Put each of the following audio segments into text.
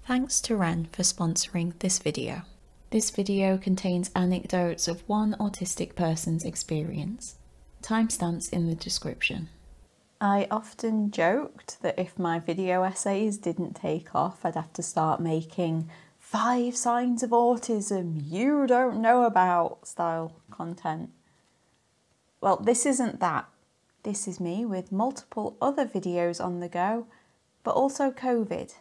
Thanks to Wren for sponsoring this video. This video contains anecdotes of one autistic person's experience. Timestamps in the description. I often joked that if my video essays didn't take off, I'd have to start making 5 signs of autism you don't know about style content. Well, this isn't that. This is me with multiple other videos on the go, but also COVID.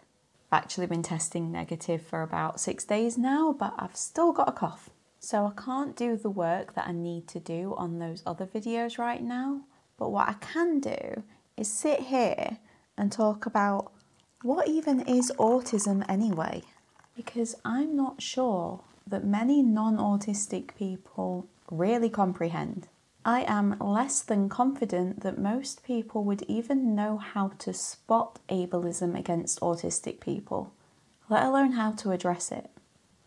I've actually been testing negative for about 6 days now, but I've still got a cough. So I can't do the work that I need to do on those other videos right now. But what I can do is sit here and talk about what even is autism anyway. Because I'm not sure that many non-autistic people really comprehend. I am less than confident that most people would even know how to spot ableism against autistic people, let alone how to address it.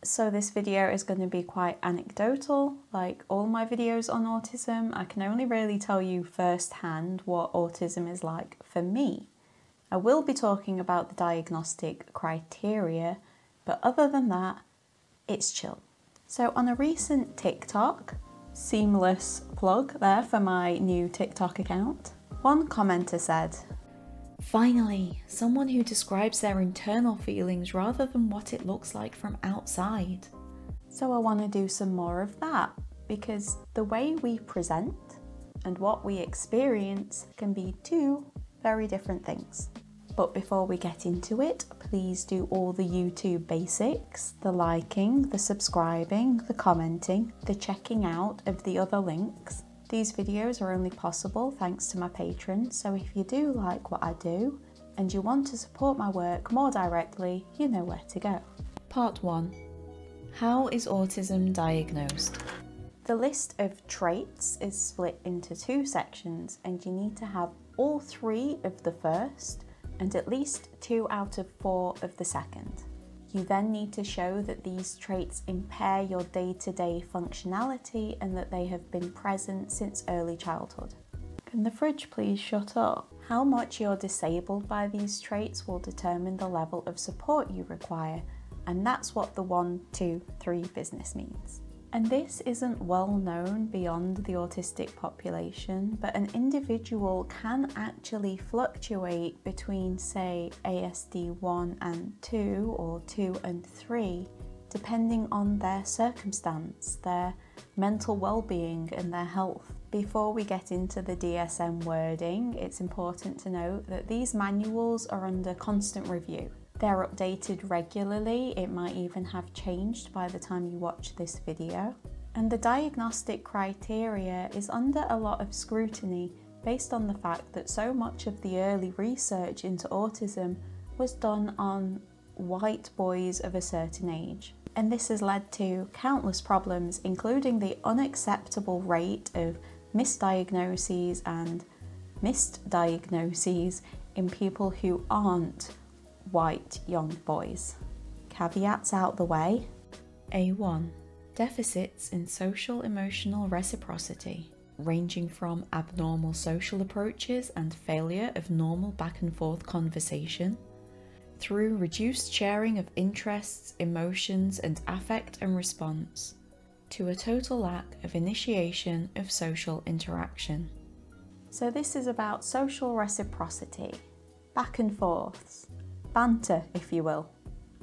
So this video is going to be quite anecdotal, like all my videos on autism. I can only really tell you firsthand what autism is like for me. I will be talking about the diagnostic criteria, but other than that, it's chill. So on a recent TikTok, seamless plug there for my new TikTok account, one commenter said, "Finally, someone who describes their internal feelings rather than what it looks like from outside." So I want to do some more of that, because the way we present and what we experience can be two very different things. But before we get into it, please do all the YouTube basics, the liking, the subscribing, the commenting, the checking out of the other links. These videos are only possible thanks to my patrons, so if you do like what I do and you want to support my work more directly, you know where to go. Part 1. How is autism diagnosed? The list of traits is split into 2 sections, and you need to have all 3 of the first and at least 2 out of 4 of the second. You then need to show that these traits impair your day-to-day functionality and that they have been present since early childhood. Can the fridge please shut up? How much you're disabled by these traits will determine the level of support you require, and that's what the 1, 2, 3 business means. And this isn't well known beyond the autistic population, but an individual can actually fluctuate between, say, ASD 1 and 2 or 2 and 3, depending on their circumstance, their mental well-being and their health. Before we get into the DSM wording, it's important to note that these manuals are under constant review. They're updated regularly, it might even have changed by the time you watch this video. And the diagnostic criteria is under a lot of scrutiny based on the fact that so much of the early research into autism was done on white boys of a certain age. And this has led to countless problems, including the unacceptable rate of misdiagnoses and missed diagnoses in people who aren't white young boys. Caveats out the way. A1. Deficits in social emotional reciprocity, ranging from abnormal social approaches and failure of normal back and forth conversation, through reduced sharing of interests, emotions and affect and response, to a total lack of initiation of social interaction. So this is about social reciprocity, back and forths, banter, if you will.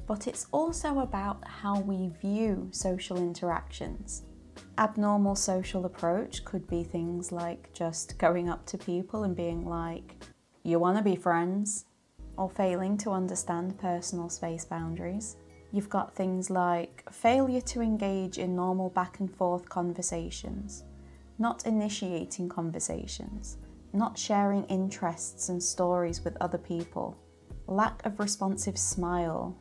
But it's also about how we view social interactions. Abnormal social approach could be things like just going up to people and being like, "You want to be friends?" or failing to understand personal space boundaries. You've got things like failure to engage in normal back and forth conversations, not initiating conversations, not sharing interests and stories with other people, lack of responsive smile.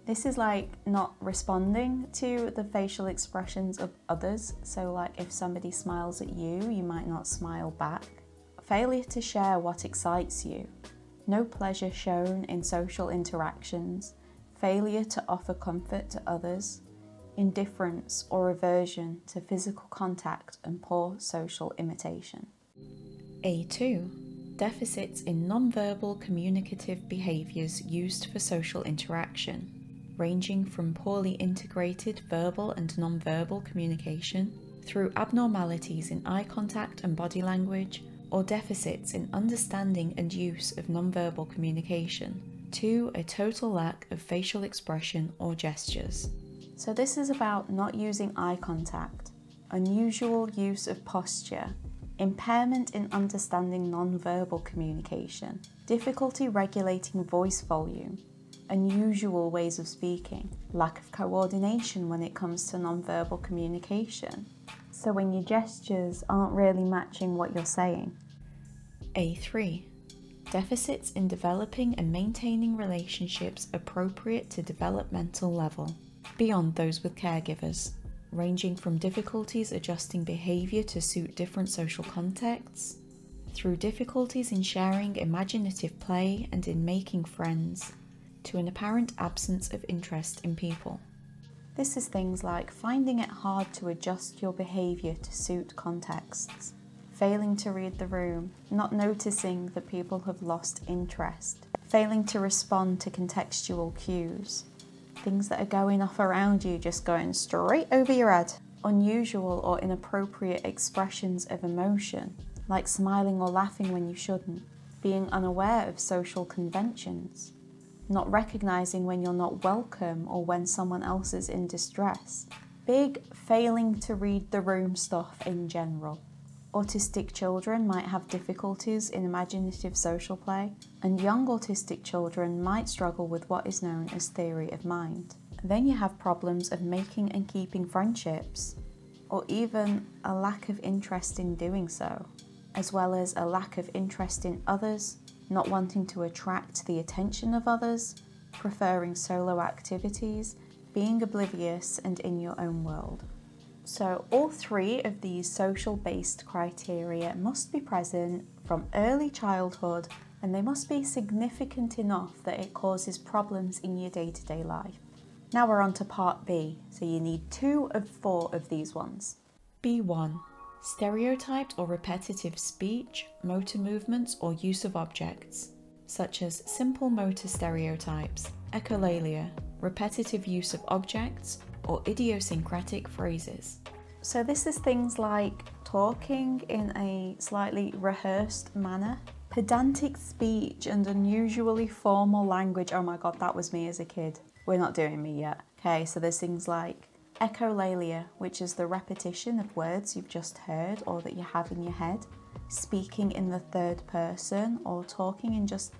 This is like not responding to the facial expressions of others. So like if somebody smiles at you, you might not smile back. Failure to share what excites you. No pleasure shown in social interactions. Failure to offer comfort to others. Indifference or aversion to physical contact and poor social imitation. A2. Deficits in non-verbal communicative behaviours used for social interaction. ranging from poorly integrated verbal and non-verbal communication, through abnormalities in eye contact and body language, or deficits in understanding and use of non-verbal communication, to a total lack of facial expression or gestures. So this is about not using eye contact, unusual use of posture, impairment in understanding non-verbal communication, difficulty regulating voice volume, unusual ways of speaking, lack of coordination when it comes to non-verbal communication. So when your gestures aren't really matching what you're saying. A3. Deficits in developing and maintaining relationships appropriate to developmental level, beyond those with caregivers, ranging from difficulties adjusting behaviour to suit different social contexts, through difficulties in sharing imaginative play and in making friends, to an apparent absence of interest in people. This is things like finding it hard to adjust your behaviour to suit contexts, failing to read the room, not noticing that people have lost interest, failing to respond to contextual cues, things that are going off around you just going straight over your head, unusual or inappropriate expressions of emotion, like smiling or laughing when you shouldn't, being unaware of social conventions, not recognising when you're not welcome or when someone else is in distress, big failing to read the room stuff in general. Autistic children might have difficulties in imaginative social play, and young autistic children might struggle with what is known as theory of mind. Then you have problems of making and keeping friendships, or even a lack of interest in doing so, as well as a lack of interest in others, not wanting to attract the attention of others, preferring solo activities, being oblivious and in your own world. So all three of these social-based criteria must be present from early childhood, and they must be significant enough that it causes problems in your day-to-day life. Now we're on to part B, so you need 2 of 4 of these ones. B1. Stereotyped or repetitive speech, motor movements or use of objects, such as simple motor stereotypes, echolalia, repetitive use of objects, or idiosyncratic phrases. So this is things like talking in a slightly rehearsed manner, pedantic speech and unusually formal language. Oh my god, that was me as a kid. We're not doing me yet. Okay, so there's things like echolalia, which is the repetition of words you've just heard or that you have in your head, speaking in the third person or talking in just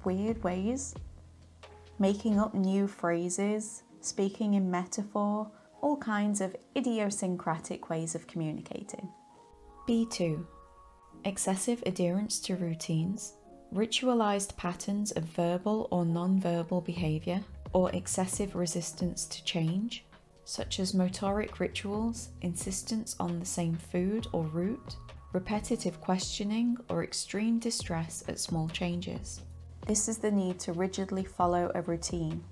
weird ways, making up new phrases, speaking in metaphor, all kinds of idiosyncratic ways of communicating. B2. Excessive adherence to routines, ritualized patterns of verbal or non-verbal behaviour, or excessive resistance to change, such as motoric rituals, insistence on the same food or route, repetitive questioning, or extreme distress at small changes. This is the need to rigidly follow a routine,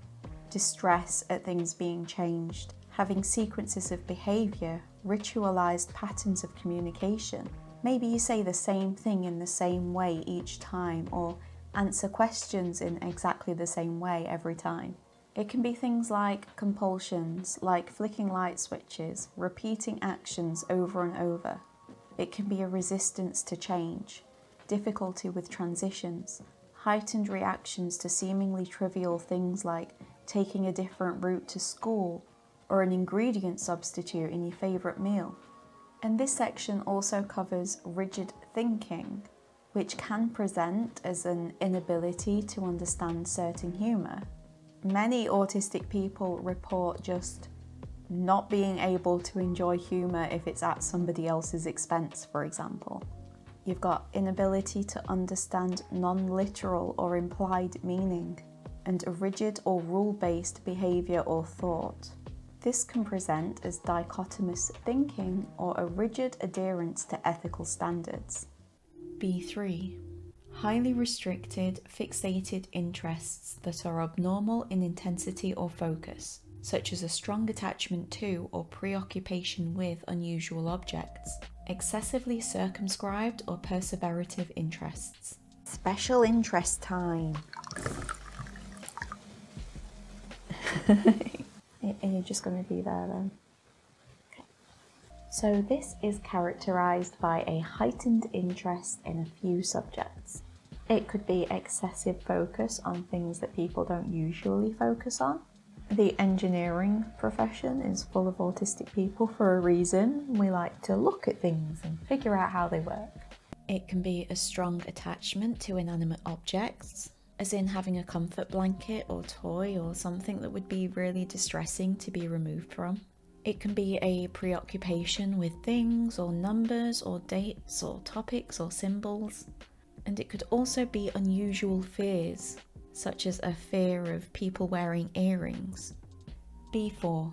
distress at things being changed, having sequences of behaviour, ritualised patterns of communication. Maybe you say the same thing in the same way each time, or answer questions in exactly the same way every time. It can be things like compulsions, like flicking light switches, repeating actions over and over. It can be a resistance to change, difficulty with transitions, heightened reactions to seemingly trivial things like taking a different route to school or an ingredient substitute in your favourite meal. And this section also covers rigid thinking, which can present as an inability to understand certain humour. Many autistic people report just not being able to enjoy humour if it's at somebody else's expense, for example. You've got inability to understand non-literal or implied meaning, and a rigid or rule-based behaviour or thought. This can present as dichotomous thinking or a rigid adherence to ethical standards. B3. Highly restricted, fixated interests that are abnormal in intensity or focus, such as a strong attachment to or preoccupation with unusual objects, excessively circumscribed or perseverative interests. Special interest time. Are you just going to be there then? Okay. So this is characterised by a heightened interest in a few subjects. It could be excessive focus on things that people don't usually focus on. The engineering profession is full of autistic people for a reason. We like to look at things and figure out how they work. It can be a strong attachment to inanimate objects, as in having a comfort blanket or toy or something that would be really distressing to be removed from. It can be a preoccupation with things or numbers or dates or topics or symbols. And it could also be unusual fears, such as a fear of people wearing earrings. B4.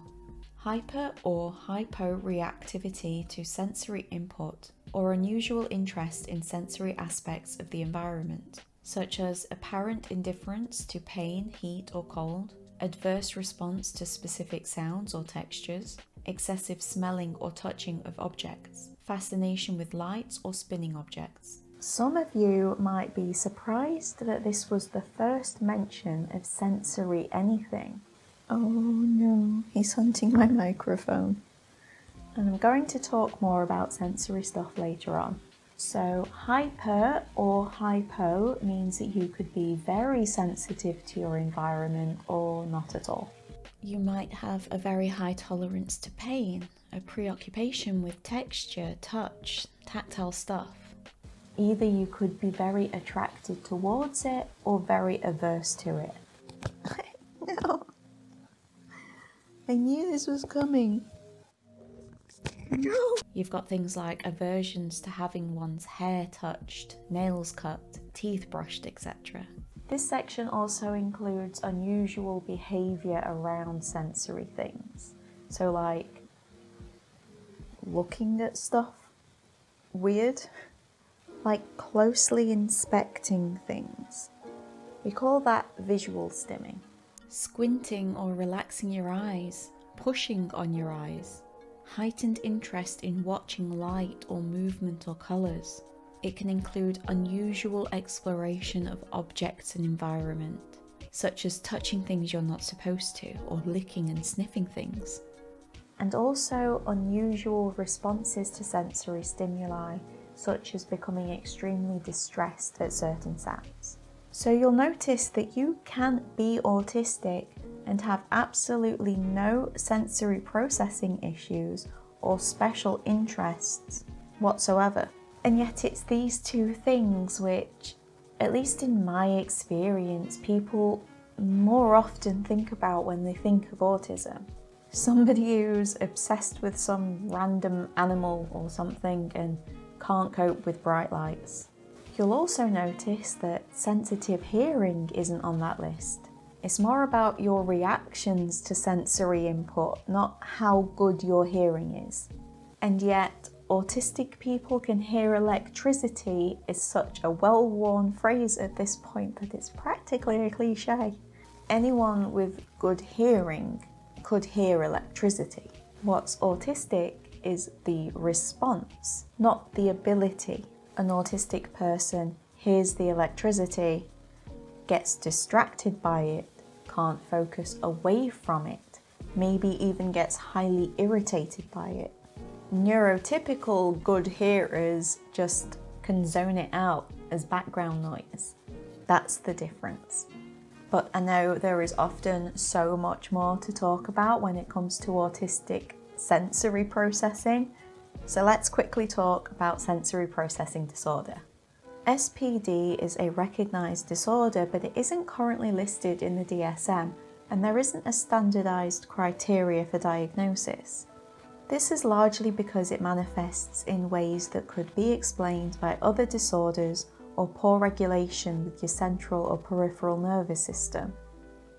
Hyper or hyporeactivity to sensory input or unusual interest in sensory aspects of the environment, such as apparent indifference to pain, heat or cold, adverse response to specific sounds or textures, excessive smelling or touching of objects, fascination with lights or spinning objects. Some of you might be surprised that this was the first mention of sensory anything. Oh no, he's hunting my microphone. And I'm going to talk more about sensory stuff later on. So hyper or hypo means that you could be very sensitive to your environment or not at all. You might have a very high tolerance to pain, a preoccupation with texture, touch, tactile stuff. Either you could be very attracted towards it or very averse to it. No. I knew this was coming. No. You've got things like aversions to having one's hair touched, nails cut, teeth brushed, etc. This section also includes unusual behaviour around sensory things. So like looking at stuff weird. Like closely inspecting things. We call that visual stimming. Squinting or relaxing your eyes, pushing on your eyes, heightened interest in watching light or movement or colours. It can include unusual exploration of objects and environment, such as touching things you're not supposed to or licking and sniffing things. And also unusual responses to sensory stimuli, such as becoming extremely distressed at certain sounds. So you'll notice that you can be autistic and have absolutely no sensory processing issues or special interests whatsoever. And yet it's these two things which, at least in my experience, people more often think about when they think of autism. Somebody who's obsessed with some random animal or something and can't cope with bright lights. You'll also notice that sensitive hearing isn't on that list. It's more about your reactions to sensory input, not how good your hearing is. And yet, autistic people can hear electricity is such a well-worn phrase at this point that it's practically a cliche. Anyone with good hearing could hear electricity. What's autistic is the response, not the ability. An autistic person hears the electricity, gets distracted by it, can't focus away from it, maybe even gets highly irritated by it. Neurotypical good hearers just can zone it out as background noise. That's the difference. But I know there is often so much more to talk about when it comes to autistic sensory processing, so let's quickly talk about sensory processing disorder. SPD is a recognised disorder, but it isn't currently listed in the DSM, and there isn't a standardised criteria for diagnosis. This is largely because it manifests in ways that could be explained by other disorders or poor regulation with your central or peripheral nervous system.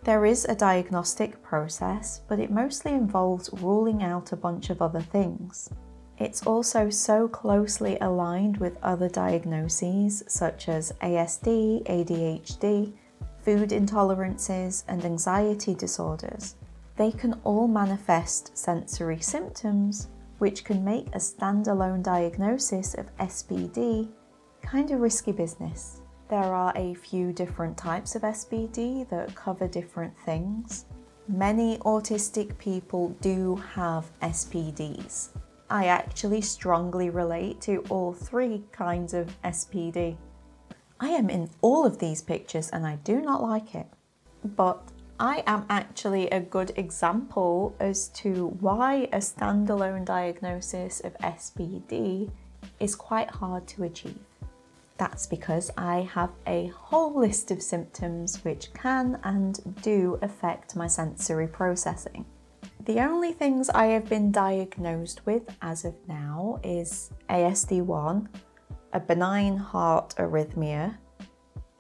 There is a diagnostic process, but it mostly involves ruling out a bunch of other things. It's also so closely aligned with other diagnoses such as ASD, ADHD, food intolerances, and anxiety disorders. They can all manifest sensory symptoms, which can make a standalone diagnosis of SPD kind of risky business. There are a few different types of SPD that cover different things. Many autistic people do have SPDs. I actually strongly relate to all three kinds of SPD. I am in all of these pictures and I do not like it. But I am actually a good example as to why a standalone diagnosis of SPD is quite hard to achieve. That's because I have a whole list of symptoms which can and do affect my sensory processing. The only things I have been diagnosed with as of now is ASD1, a benign heart arrhythmia,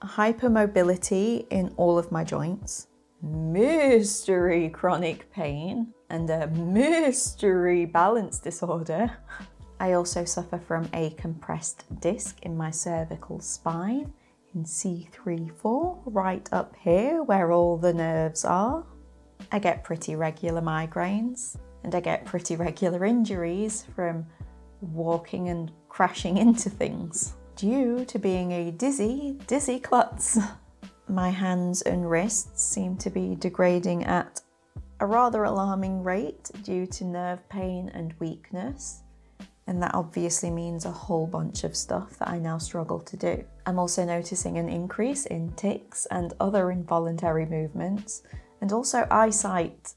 hypermobility in all of my joints, mystery chronic pain, and a mystery balance disorder. I also suffer from a compressed disc in my cervical spine in C3-4, right up here where all the nerves are. I get pretty regular migraines, and I get pretty regular injuries from walking and crashing into things due to being a dizzy klutz. My hands and wrists seem to be degrading at a rather alarming rate due to nerve pain and weakness. And that obviously means a whole bunch of stuff that I now struggle to do. I'm also noticing an increase in tics and other involuntary movements, and also eyesight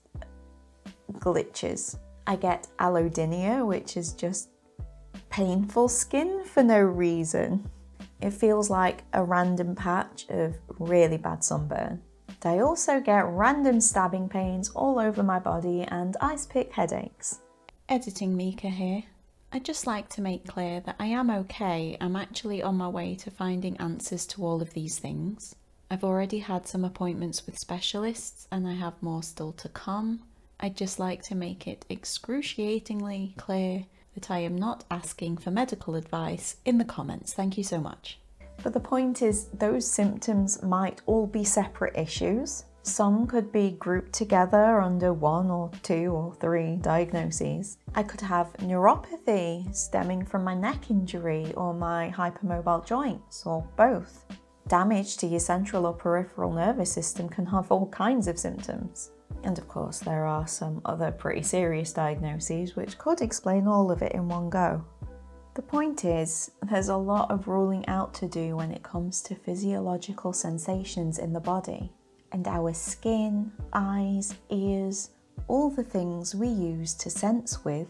glitches. I get allodynia, which is just painful skin for no reason. It feels like a random patch of really bad sunburn. And I also get random stabbing pains all over my body and ice pick headaches. Editing Mika here. I'd just like to make clear that I am okay. I'm actually on my way to finding answers to all of these things. I've already had some appointments with specialists and I have more still to come. I'd just like to make it excruciatingly clear that I am not asking for medical advice in the comments. Thank you so much. But the point is, those symptoms might all be separate issues. Some could be grouped together under 1 or 2 or 3 diagnoses. I could have neuropathy stemming from my neck injury or my hypermobile joints, or both. Damage to your central or peripheral nervous system can have all kinds of symptoms. And of course, there are some other pretty serious diagnoses which could explain all of it in one go. The point is, there's a lot of ruling out to do when it comes to physiological sensations in the body. And our skin, eyes, ears, all the things we use to sense with,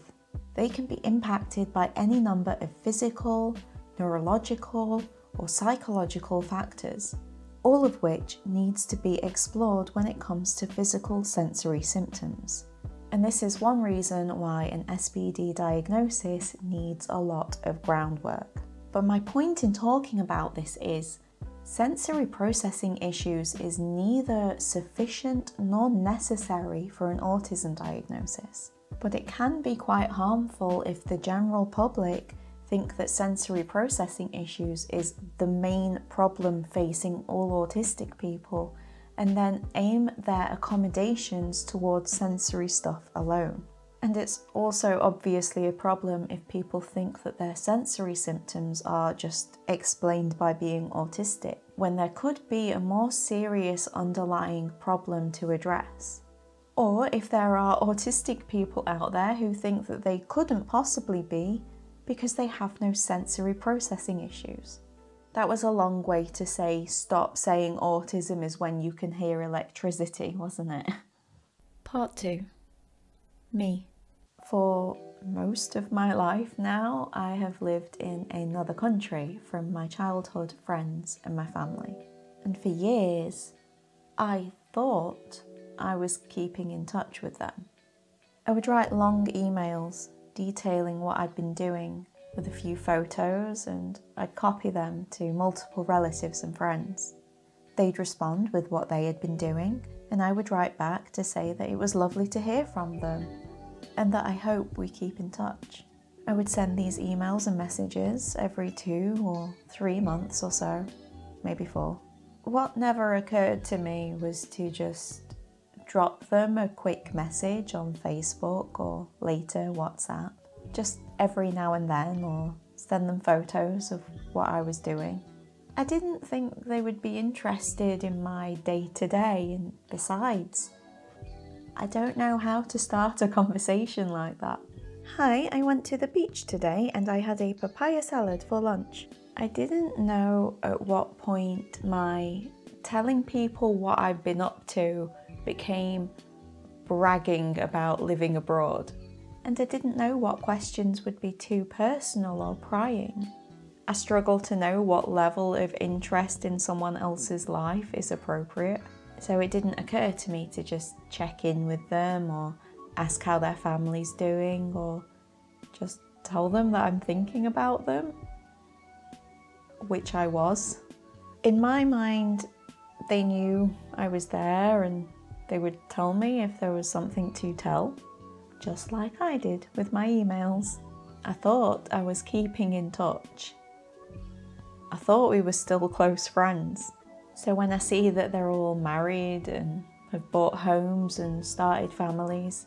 they can be impacted by any number of physical, neurological, or psychological factors, all of which needs to be explored when it comes to physical sensory symptoms. And this is one reason why an SPD diagnosis needs a lot of groundwork. But my point in talking about this is, sensory processing issues is neither sufficient nor necessary for an autism diagnosis, but it can be quite harmful if the general public think that sensory processing issues is the main problem facing all autistic people and then aim their accommodations towards sensory stuff alone. And it's also obviously a problem if people think that their sensory symptoms are just explained by being autistic, when there could be a more serious underlying problem to address. Or if there are autistic people out there who think that they couldn't possibly be because they have no sensory processing issues. That was a long way to say stop saying autism is when you can hear electricity, wasn't it? Part 2. Me. For most of my life now, I have lived in another country from my childhood friends and my family. And for years, I thought I was keeping in touch with them. I would write long emails detailing what I'd been doing with a few photos, and I'd copy them to multiple relatives and friends. They'd respond with what they had been doing, and I would write back to say that it was lovely to hear from them and that I hope we keep in touch. I would send these emails and messages every 2 or 3 months or so, maybe 4. What never occurred to me was to just drop them a quick message on Facebook or later WhatsApp, just every now and then, or send them photos of what I was doing. I didn't think they would be interested in my day-to-day, and besides, I don't know how to start a conversation like that. Hi, I went to the beach today and I had a papaya salad for lunch. I didn't know at what point my telling people what I've been up to became bragging about living abroad. And I didn't know what questions would be too personal or prying. I struggle to know what level of interest in someone else's life is appropriate. So it didn't occur to me to just check in with them or ask how their family's doing or just tell them that I'm thinking about them, which I was. In my mind, they knew I was there and they would tell me if there was something to tell, just like I did with my emails. I thought I was keeping in touch. I thought we were still close friends. So when I see that they're all married and have bought homes and started families,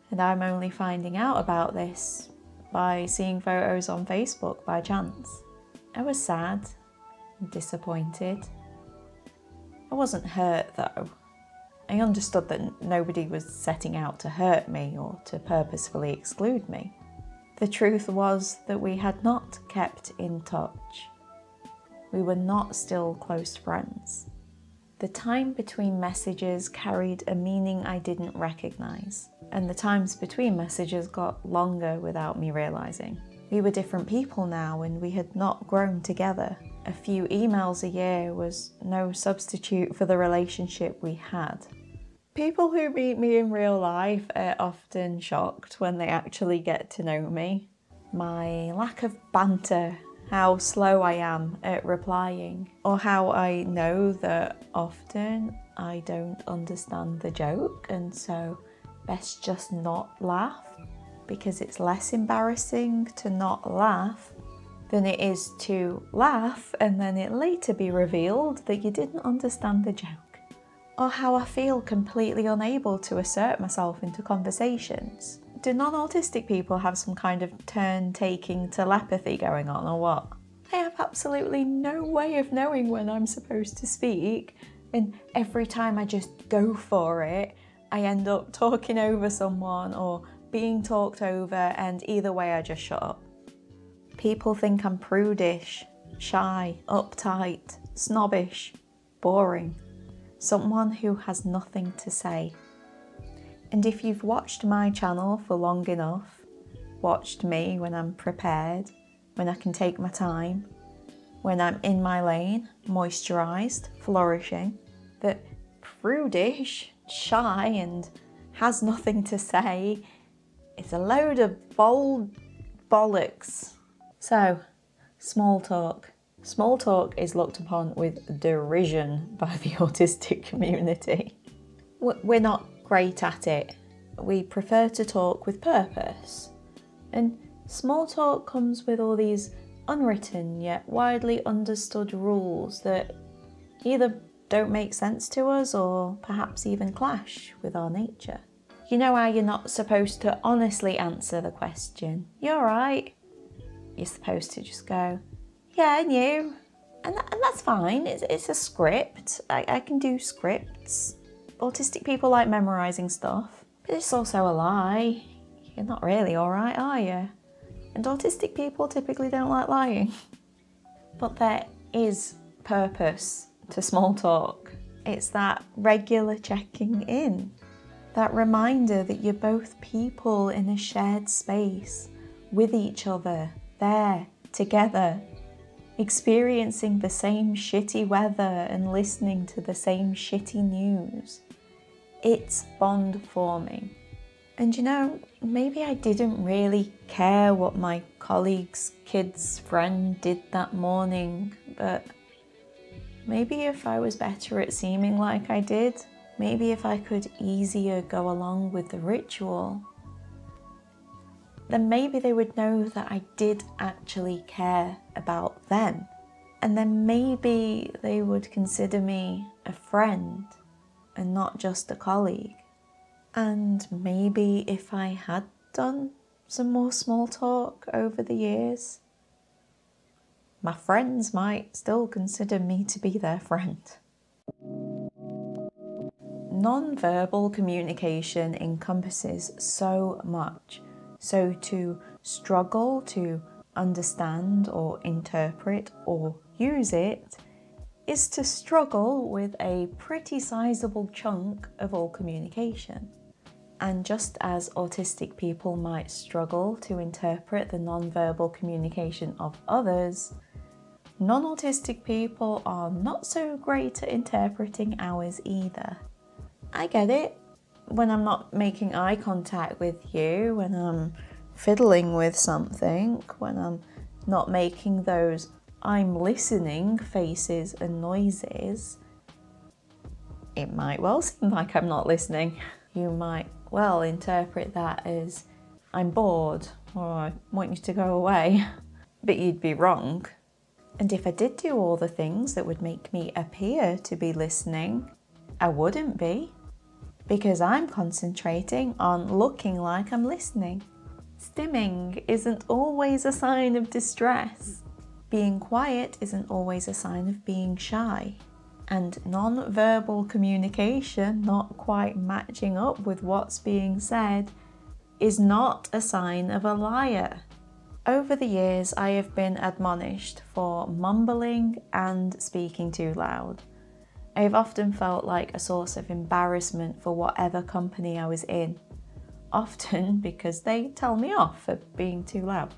and I'm only finding out about this by seeing photos on Facebook by chance, I was sad and disappointed. I wasn't hurt though. I understood that nobody was setting out to hurt me or to purposefully exclude me. The truth was that we had not kept in touch. We were not still close friends. The time between messages carried a meaning I didn't recognise, and the times between messages got longer without me realising. We were different people now and we had not grown together. A few emails a year was no substitute for the relationship we had. People who meet me in real life are often shocked when they actually get to know me. My lack of banter, how slow I am at replying, or how I know that often I don't understand the joke and so best just not laugh, because it's less embarrassing to not laugh than it is to laugh and then it later be revealed that you didn't understand the joke. Or how I feel completely unable to assert myself into conversations. Do non-autistic people have some kind of turn-taking telepathy going on or what? I have absolutely no way of knowing when I'm supposed to speak, and every time I just go for it, I end up talking over someone or being talked over, and either way I just shut up. People think I'm prudish, shy, uptight, snobbish, boring, someone who has nothing to say. And if you've watched my channel for long enough, watched me when I'm prepared, when I can take my time, when I'm in my lane, moisturised, flourishing, that prudish, shy and has nothing to say is a load of bold bollocks. So, small talk. Small talk is looked upon with derision by the autistic community. We're not great at it. We prefer to talk with purpose. And small talk comes with all these unwritten yet widely understood rules that either don't make sense to us or perhaps even clash with our nature. You know how you're not supposed to honestly answer the question, "You alright?" You're supposed to just go, "Yeah, and you?" And that's fine, it's a script. I can do scripts. Autistic people like memorising stuff, but it's also a lie. You're not really alright, are you? And autistic people typically don't like lying. But there is purpose to small talk. It's that regular checking in, that reminder that you're both people in a shared space, with each other, there, together, experiencing the same shitty weather and listening to the same shitty news. It's bond forming. And you know, maybe I didn't really care what my colleague's kid's friend did that morning, but maybe if I was better at seeming like I did, maybe if I could easier go along with the ritual, then maybe they would know that I did actually care about them. And then maybe they would consider me a friend and not just a colleague. And maybe if I had done some more small talk over the years, my friends might still consider me to be their friend. Non-verbal communication encompasses so much. So to struggle to understand or interpret or use it is to struggle with a pretty sizable chunk of all communication. And just as autistic people might struggle to interpret the non-verbal communication of others, non-autistic people are not so great at interpreting ours either. I get it when I'm not making eye contact with you, when I'm fiddling with something, when I'm not making those I'm listening faces and noises. It might well seem like I'm not listening. You might well interpret that as I'm bored or I want you to go away, but you'd be wrong. And if I did do all the things that would make me appear to be listening, I wouldn't be, because I'm concentrating on looking like I'm listening. Stimming isn't always a sign of distress. Being quiet isn't always a sign of being shy. And non-verbal communication not quite matching up with what's being said is not a sign of a liar. Over the years, I have been admonished for mumbling and speaking too loud. I have often felt like a source of embarrassment for whatever company I was in, often because they tell me off for being too loud.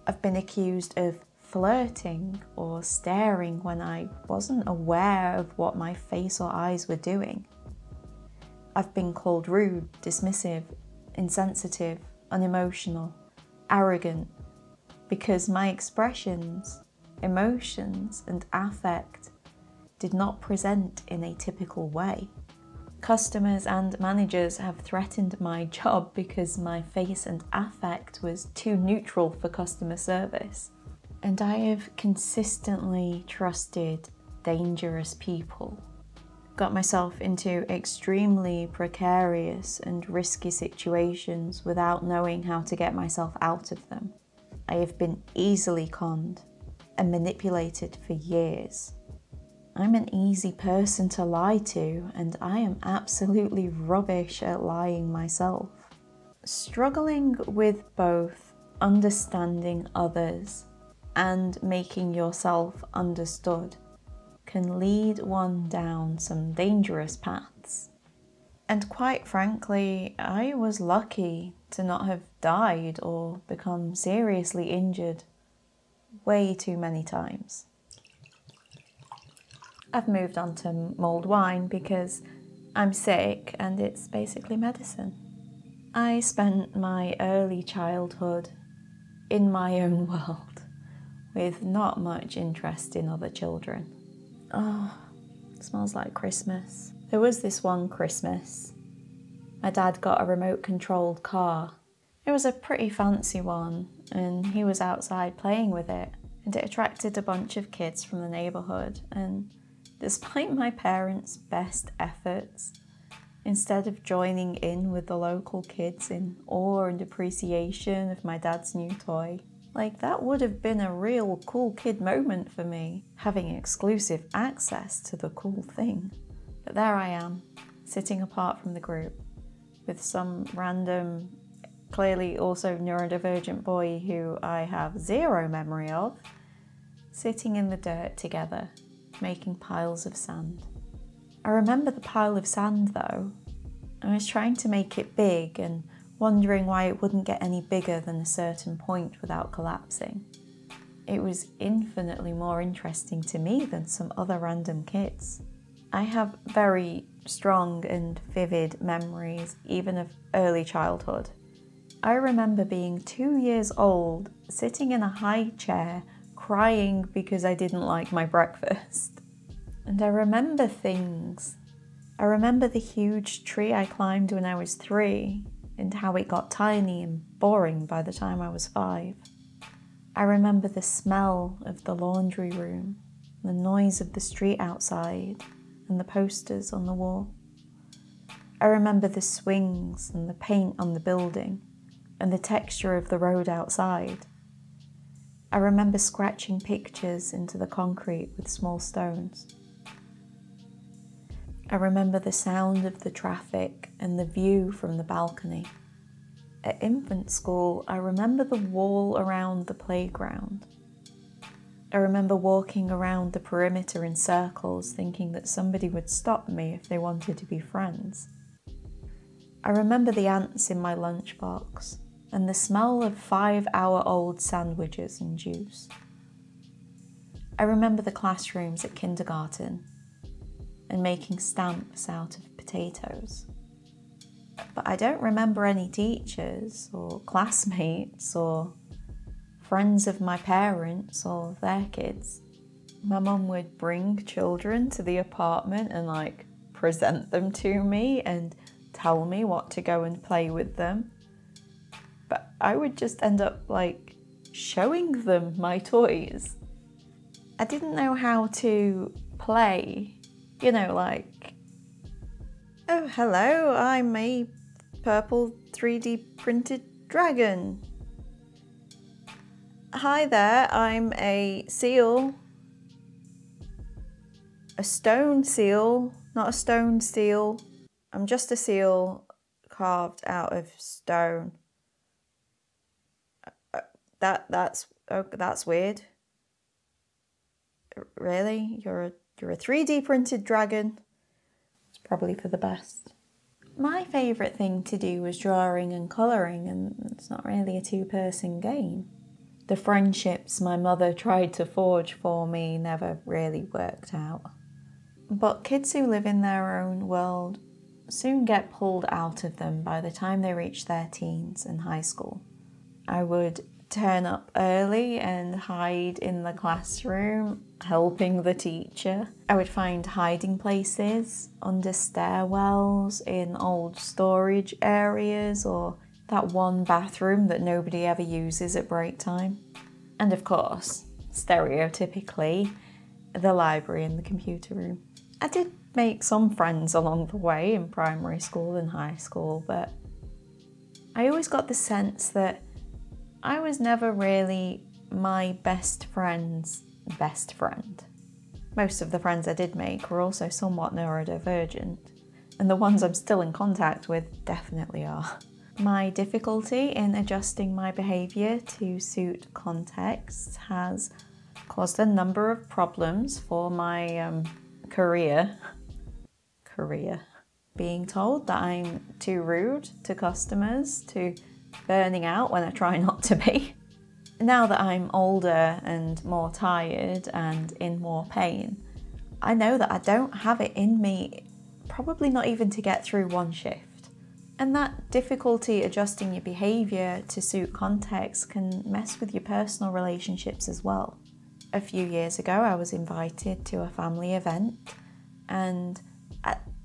I've been accused of flirting or staring when I wasn't aware of what my face or eyes were doing. I've been called rude, dismissive, insensitive, unemotional, arrogant, because my expressions, emotions, and affect did not present in a typical way. Customers and managers have threatened my job because my face and affect was too neutral for customer service. And I have consistently trusted dangerous people. Got myself into extremely precarious and risky situations without knowing how to get myself out of them. I have been easily conned and manipulated for years. I'm an easy person to lie to, and I am absolutely rubbish at lying myself. Struggling with both understanding others and making yourself understood can lead one down some dangerous paths. And quite frankly, I was lucky to not have died or become seriously injured way too many times. I've moved on to mulled wine because I'm sick and it's basically medicine. I spent my early childhood in my own world, with not much interest in other children. Oh, it smells like Christmas. There was this one Christmas. My dad got a remote-controlled car. It was a pretty fancy one, and he was outside playing with it, and it attracted a bunch of kids from the neighbourhood, and despite my parents' best efforts, instead of joining in with the local kids in awe and appreciation of my dad's new toy, that would have been a real cool kid moment for me, having exclusive access to the cool thing. But there I am, sitting apart from the group, with some random, clearly also neurodivergent boy who I have zero memory of, sitting in the dirt together, making piles of sand. I remember the pile of sand though. I was trying to make it big and wondering why it wouldn't get any bigger than a certain point without collapsing. It was infinitely more interesting to me than some other random kids. I have very strong and vivid memories, even of early childhood. I remember being 2 years old, sitting in a high chair, crying because I didn't like my breakfast. And I remember things. I remember the huge tree I climbed when I was 3, and how it got tiny and boring by the time I was 5. I remember the smell of the laundry room, the noise of the street outside, and the posters on the wall. I remember the swings and the paint on the building, and the texture of the road outside. I remember scratching pictures into the concrete with small stones. I remember the sound of the traffic and the view from the balcony. At infant school, I remember the wall around the playground. I remember walking around the perimeter in circles, thinking that somebody would stop me if they wanted to be friends. I remember the ants in my lunchbox and the smell of 5-hour-old sandwiches and juice. I remember the classrooms at kindergarten and making stamps out of potatoes. But I don't remember any teachers or classmates or friends of my parents or their kids. My mum would bring children to the apartment and present them to me and tell me what to go and play with them. But I would just end up showing them my toys. I didn't know how to play, oh, hello, I'm a purple 3D printed dragon. Hi there, I'm a seal. A stone seal, not a stone seal. I'm just a seal carved out of stone. That's weird. Really? You're a 3D printed dragon? It's probably for the best. My favourite thing to do was drawing and colouring, and it's not really a two-person game. The friendships my mother tried to forge for me never really worked out. But kids who live in their own world soon get pulled out of them by the time they reach their teens and high school. I would turn up early and hide in the classroom, helping the teacher. I would find hiding places under stairwells, in old storage areas, or that one bathroom that nobody ever uses at break time. And of course, stereotypically, the library and the computer room. I did make some friends along the way in primary school and high school, but I always got the sense that I was never really my best friend's best friend. Most of the friends I did make were also somewhat neurodivergent, and the ones I'm still in contact with definitely are. My difficulty in adjusting my behaviour to suit contexts has caused a number of problems for my career. Being told that I'm too rude to customers, to burning out when I try not to be. Now that I'm older and more tired and in more pain, I know that I don't have it in me, probably not even to get through one shift. And that difficulty adjusting your behaviour to suit context can mess with your personal relationships as well. A few years ago, I was invited to a family event, and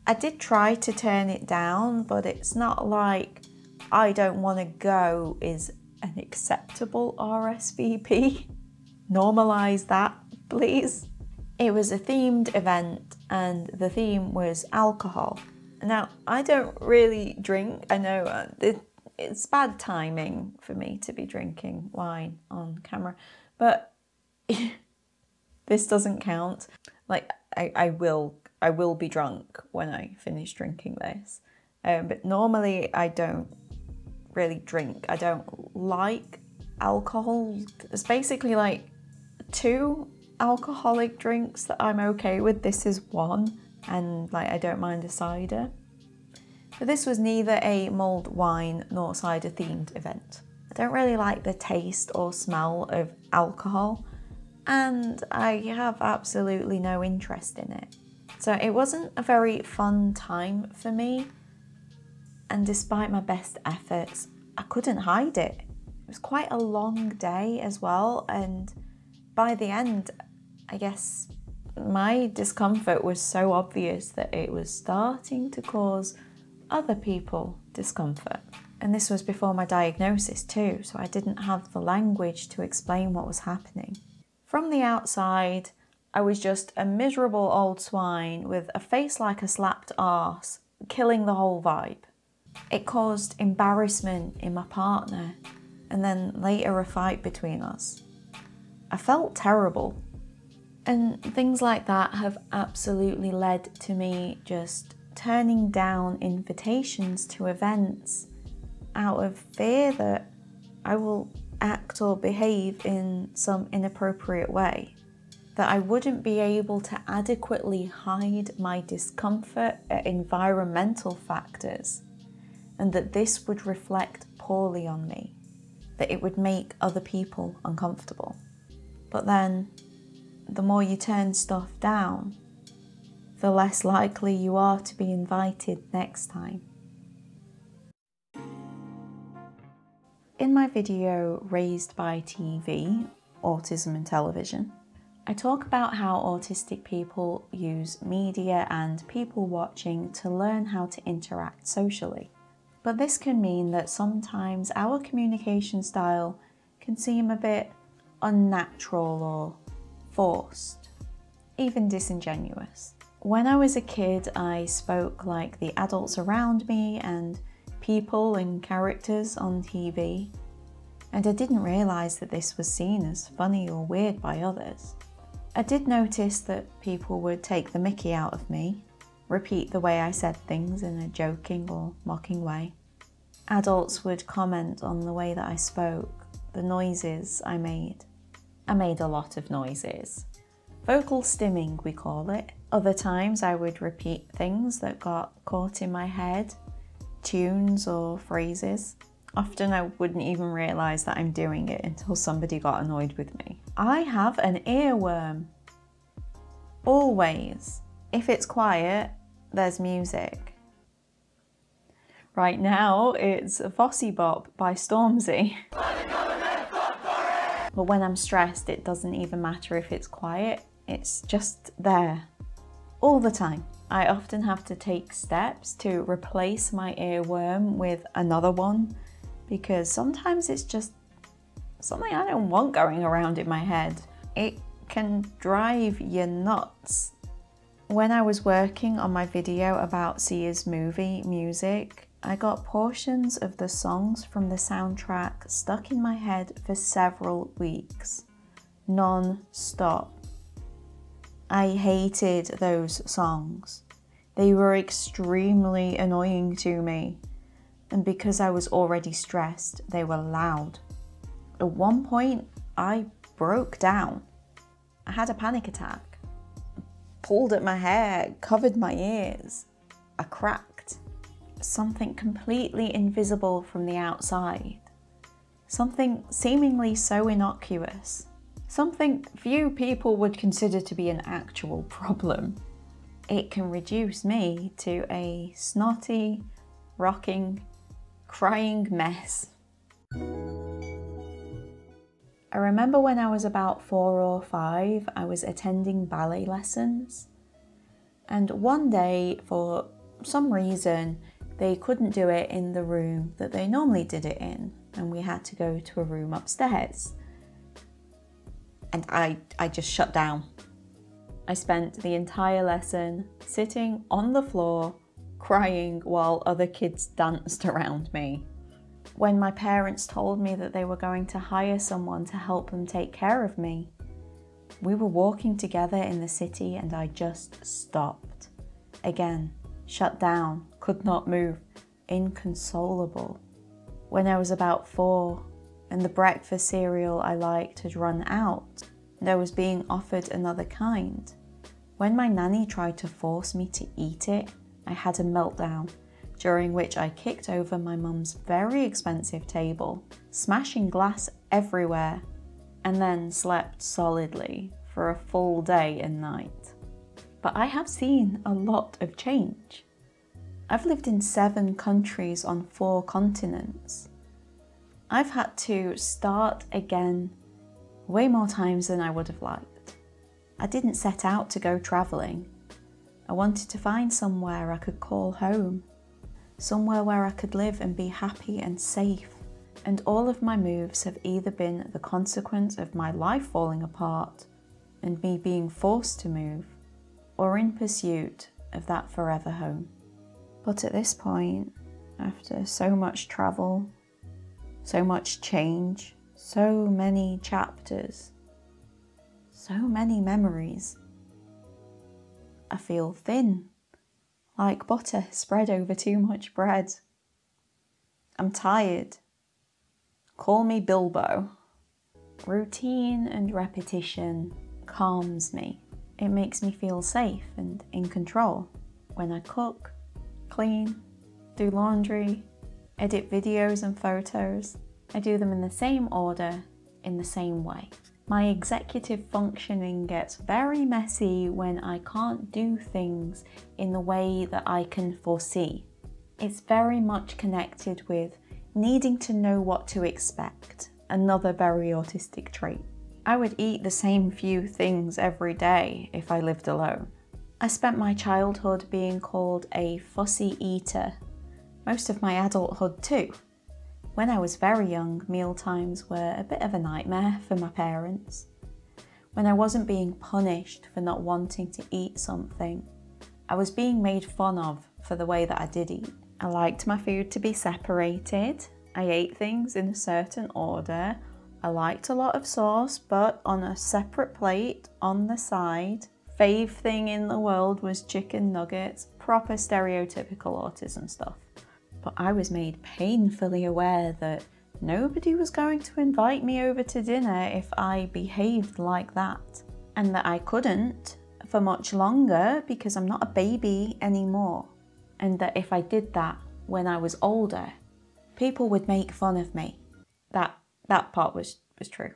I did try to turn it down, but it's not like I don't want to go is an acceptable RSVP. Normalise that, please. It was a themed event and the theme was alcohol. Now, I don't really drink. I know it's bad timing for me to be drinking wine on camera, but this doesn't count. I will be drunk when I finish drinking this. But normally I don't really drink. I don't like alcohol. There's basically 2 alcoholic drinks that I'm okay with. This is one, and I don't mind a cider. But this was neither a mulled wine nor cider themed event. I don't really like the taste or smell of alcohol, and I have absolutely no interest in it. So it wasn't a very fun time for me. And despite my best efforts, I couldn't hide it. It was quite a long day as well, and by the end, I guess my discomfort was so obvious that it was starting to cause other people discomfort. And this was before my diagnosis too, so I didn't have the language to explain what was happening. From the outside, I was just a miserable old swine with a face like a slapped arse, killing the whole vibe. It caused embarrassment in my partner, and then later a fight between us. I felt terrible. And things like that have absolutely led to me just turning down invitations to events out of fear that I will act or behave in some inappropriate way, that I wouldn't be able to adequately hide my discomfort at environmental factors, and that this would reflect poorly on me, that it would make other people uncomfortable. But then, the more you turn stuff down, the less likely you are to be invited next time. In my video, Raised by TV, Autism and Television, I talk about how autistic people use media and people watching to learn how to interact socially. But this can mean that sometimes our communication style can seem a bit unnatural or forced, even disingenuous. When I was a kid, I spoke like the adults around me and people and characters on TV, and I didn't realise that this was seen as funny or weird by others. I did notice that people would take the mickey out of me, repeat the way I said things in a joking or mocking way. Adults would comment on the way that I spoke, the noises I made. I made a lot of noises. Vocal stimming, we call it. Other times I would repeat things that got caught in my head, tunes or phrases. Often I wouldn't even realise that I'm doing it until somebody got annoyed with me. I have an earworm. Always. If it's quiet, there's music. Right now, it's Fossy Bop by Stormzy. But when I'm stressed, it doesn't even matter if it's quiet, it's just there. All the time. I often have to take steps to replace my earworm with another one, because sometimes it's just something I don't want going around in my head. It can drive you nuts. When I was working on my video about Sia's movie, Music, I got portions of the songs from the soundtrack stuck in my head for several weeks, non-stop. I hated those songs. They were extremely annoying to me, and because I was already stressed, they were loud. At one point, I broke down. I had a panic attack. Pulled at my hair, covered my ears. I cracked. Something completely invisible from the outside. Something seemingly so innocuous. Something few people would consider to be an actual problem. It can reduce me to a snotty, rocking, crying mess. I remember when I was about 4 or 5, I was attending ballet lessons, and one day, for some reason, they couldn't do it in the room that they normally did it in, and we had to go to a room upstairs. And I just shut down. I spent the entire lesson sitting on the floor, crying while other kids danced around me. When my parents told me that they were going to hire someone to help them take care of me, we were walking together in the city and I just stopped. Again, shut down, could not move, inconsolable. When I was about 4 and the breakfast cereal I liked had run out and I was being offered another kind, when my nanny tried to force me to eat it, I had a meltdown, during which I kicked over my mum's very expensive table, smashing glass everywhere, and then slept solidly for a full day and night. But I have seen a lot of change. I've lived in 7 countries on 4 continents. I've had to start again way more times than I would have liked. I didn't set out to go travelling. I wanted to find somewhere I could call home, somewhere where I could live and be happy and safe. And all of my moves have either been the consequence of my life falling apart and me being forced to move, or in pursuit of that forever home. But at this point, after so much travel, so much change, so many chapters, so many memories. I feel thin, like butter spread over too much bread. I'm tired. Call me Bilbo. Routine and repetition calms me. It makes me feel safe and in control. When I cook, clean, do laundry, edit videos and photos, I do them in the same order, in the same way. My executive functioning gets very messy when I can't do things in the way that I can foresee. It's very much connected with needing to know what to expect, another very autistic trait. I would eat the same few things every day if I lived alone. I spent my childhood being called a fussy eater, most of my adulthood too. When I was very young, mealtimes were a bit of a nightmare for my parents. When I wasn't being punished for not wanting to eat something, I was being made fun of for the way that I did eat. I liked my food to be separated. I ate things in a certain order. I liked a lot of sauce, but on a separate plate on the side. Fave thing in the world was chicken nuggets, proper stereotypical autism stuff. But I was made painfully aware that nobody was going to invite me over to dinner if I behaved like that, and that I couldn't for much longer because I'm not a baby anymore, and that if I did that when I was older, people would make fun of me. That part was true.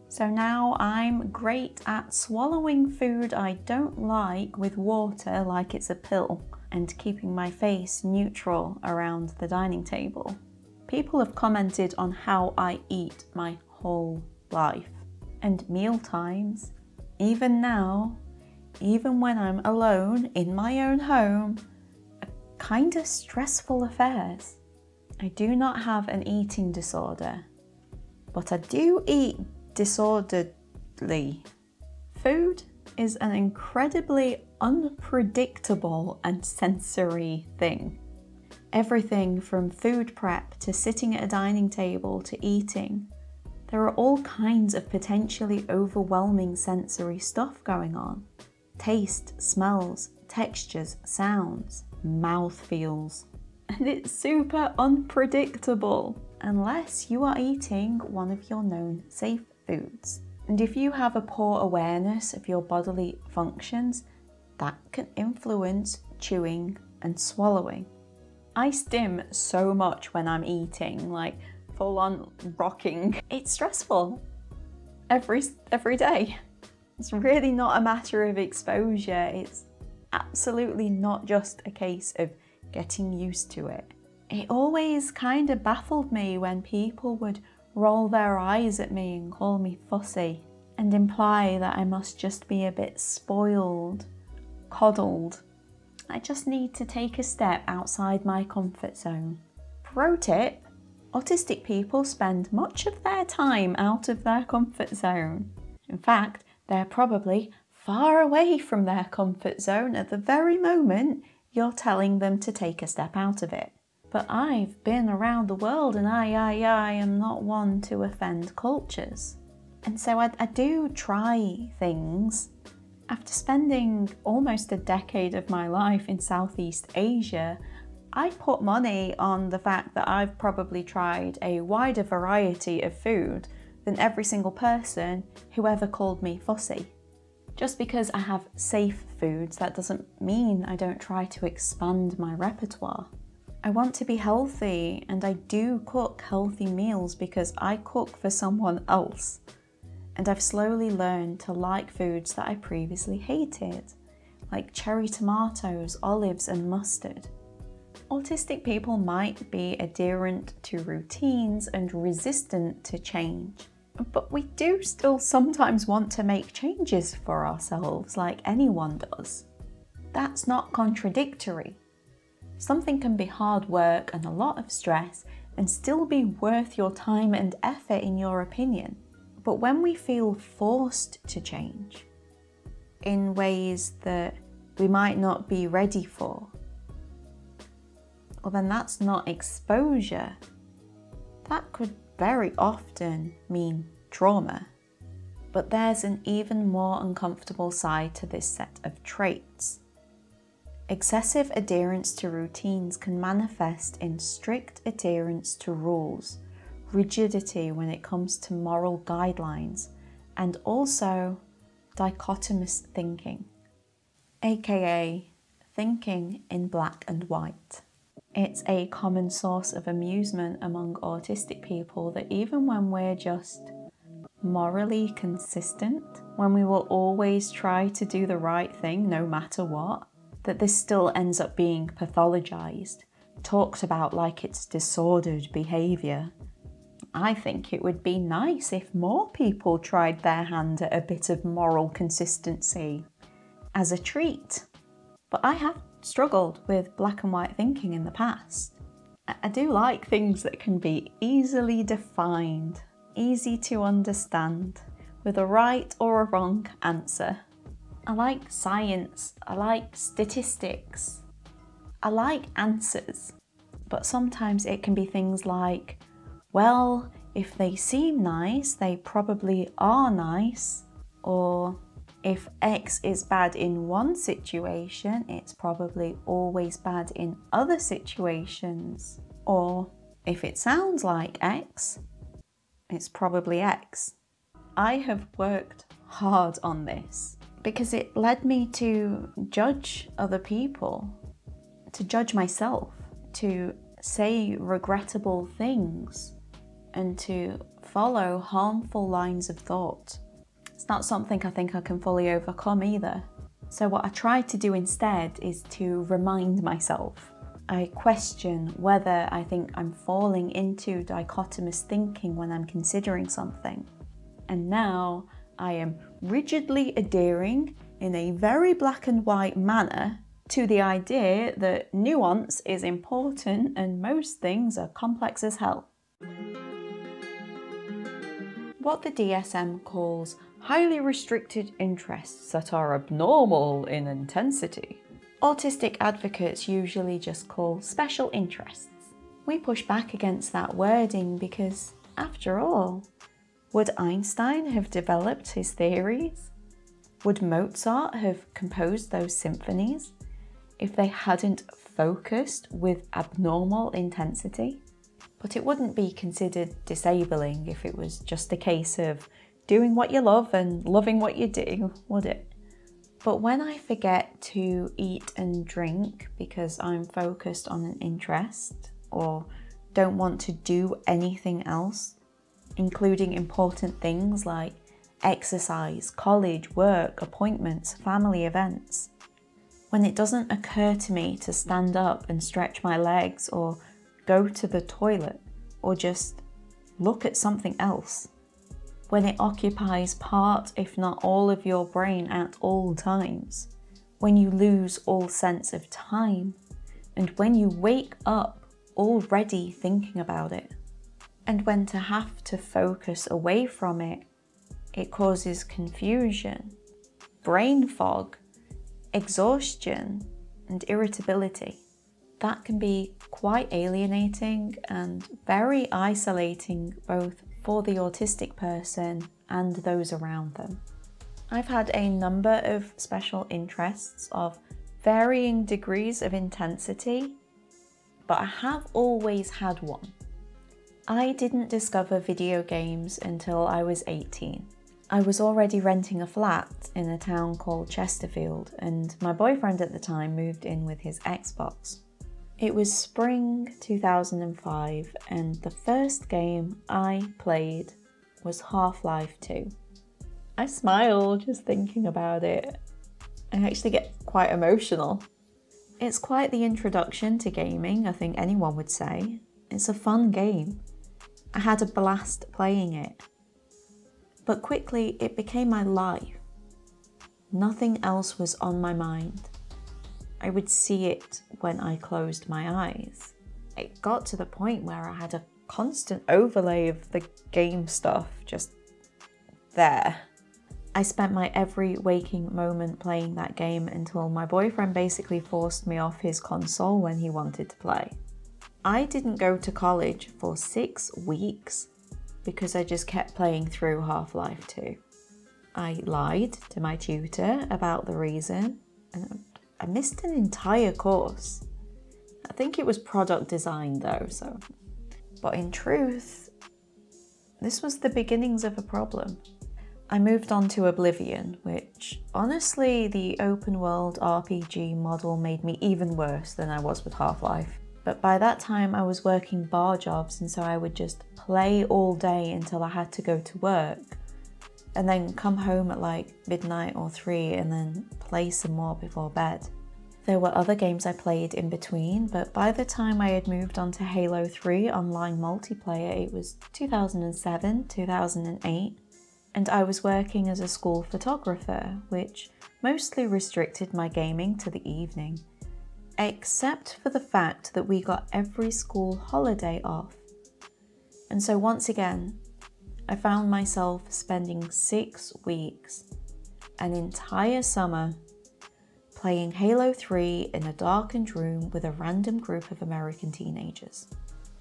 So now I'm great at swallowing food I don't like with water like it's a pill, and keeping my face neutral around the dining table. People have commented on how I eat my whole life. And meal times, even now, even when I'm alone in my own home, are kind of stressful affairs. I do not have an eating disorder, but I do eat disorderly. Food is an incredibly unpredictable and sensory thing. Everything from food prep to sitting at a dining table to eating, there are all kinds of potentially overwhelming sensory stuff going on. Taste, smells, textures, sounds, mouthfeels. And it's super unpredictable unless you are eating one of your known safe foods. And if you have a poor awareness of your bodily functions, that can influence chewing and swallowing. I stim so much when I'm eating, like full on rocking. It's stressful every day. It's really not a matter of exposure. It's absolutely not just a case of getting used to it. It always kind of baffled me when people would roll their eyes at me and call me fussy and imply that I must just be a bit spoiled, coddled. I just need to take a step outside my comfort zone. Pro tip, autistic people spend much of their time out of their comfort zone. In fact, they're probably far away from their comfort zone at the very moment you're telling them to take a step out of it. But I've been around the world and I am not one to offend cultures. And so I do try things. After spending almost a decade of my life in Southeast Asia, I put money on the fact that I've probably tried a wider variety of food than every single person who ever called me fussy. Just because I have safe foods, that doesn't mean I don't try to expand my repertoire. I want to be healthy, and I do cook healthy meals because I cook for someone else. And I've slowly learned to like foods that I previously hated, like cherry tomatoes, olives, and mustard. Autistic people might be adherent to routines and resistant to change, but we do still sometimes want to make changes for ourselves like anyone does. That's not contradictory. Something can be hard work and a lot of stress and still be worth your time and effort in your opinion. But when we feel forced to change in ways that we might not be ready for, well then that's not exposure. That could very often mean trauma. But there's an even more uncomfortable side to this set of traits. Excessive adherence to routines can manifest in strict adherence to rules, rigidity when it comes to moral guidelines, and also dichotomous thinking, aka thinking in black and white. It's a common source of amusement among autistic people that even when we're just morally consistent, when we will always try to do the right thing no matter what, that this still ends up being pathologized, talked about like it's disordered behavior. I think it would be nice if more people tried their hand at a bit of moral consistency as a treat. But I have struggled with black and white thinking in the past. I do like things that can be easily defined, easy to understand, with a right or a wrong answer. I like science, I like statistics, I like answers, but sometimes it can be things like, well, if they seem nice, they probably are nice, or if X is bad in one situation, it's probably always bad in other situations, or if it sounds like X, it's probably X. I have worked hard on this because it led me to judge other people, to judge myself, to say regrettable things, and to follow harmful lines of thought. It's not something I think I can fully overcome either. So what I try to do instead is to remind myself. I question whether I think I'm falling into dichotomous thinking when I'm considering something. And now I am rigidly adhering in a very black and white manner to the idea that nuance is important and most things are complex as hell. What the DSM calls highly restricted interests that are abnormal in intensity, autistic advocates usually just call special interests. We push back against that wording because, after all, would Einstein have developed his theories? Would Mozart have composed those symphonies if they hadn't focused with abnormal intensity? But it wouldn't be considered disabling if it was just a case of doing what you love and loving what you do, would it? But when I forget to eat and drink because I'm focused on an interest or don't want to do anything else, including important things like exercise, college, work, appointments, family events, when it doesn't occur to me to stand up and stretch my legs or go to the toilet or just look at something else, when it occupies part, if not all, of your brain at all times, when you lose all sense of time, and when you wake up already thinking about it, and when to have to focus away from it, it causes confusion, brain fog, exhaustion, and irritability. That can be quite alienating and very isolating both for the autistic person and those around them. I've had a number of special interests of varying degrees of intensity, but I have always had one. I didn't discover video games until I was 18. I was already renting a flat in a town called Chesterfield, and my boyfriend at the time moved in with his Xbox. It was spring 2005, and the first game I played was Half-Life 2. I smile just thinking about it. I actually get quite emotional. It's quite the introduction to gaming, I think anyone would say. It's a fun game. I had a blast playing it. But quickly it became my life. Nothing else was on my mind. I would see it when I closed my eyes. It got to the point where I had a constant overlay of the game stuff just there. I spent my every waking moment playing that game until my boyfriend basically forced me off his console when he wanted to play. I didn't go to college for 6 weeks because I just kept playing through Half-Life 2. I lied to my tutor about the reason, and I missed an entire course. I think it was product design though, so. But in truth, this was the beginnings of a problem. I moved on to Oblivion, which honestly, the open world RPG model made me even worse than I was with Half-Life. But by that time I was working bar jobs, and so I would just play all day until I had to go to work, and then come home at like midnight or 3 and then play some more before bed. There were other games I played in between, but by the time I had moved on to Halo 3 online multiplayer, it was 2007, 2008, and I was working as a school photographer, which mostly restricted my gaming to the evening, except for the fact that we got every school holiday off. And so once again, I found myself spending 6 weeks, an entire summer, playing Halo 3 in a darkened room with a random group of American teenagers.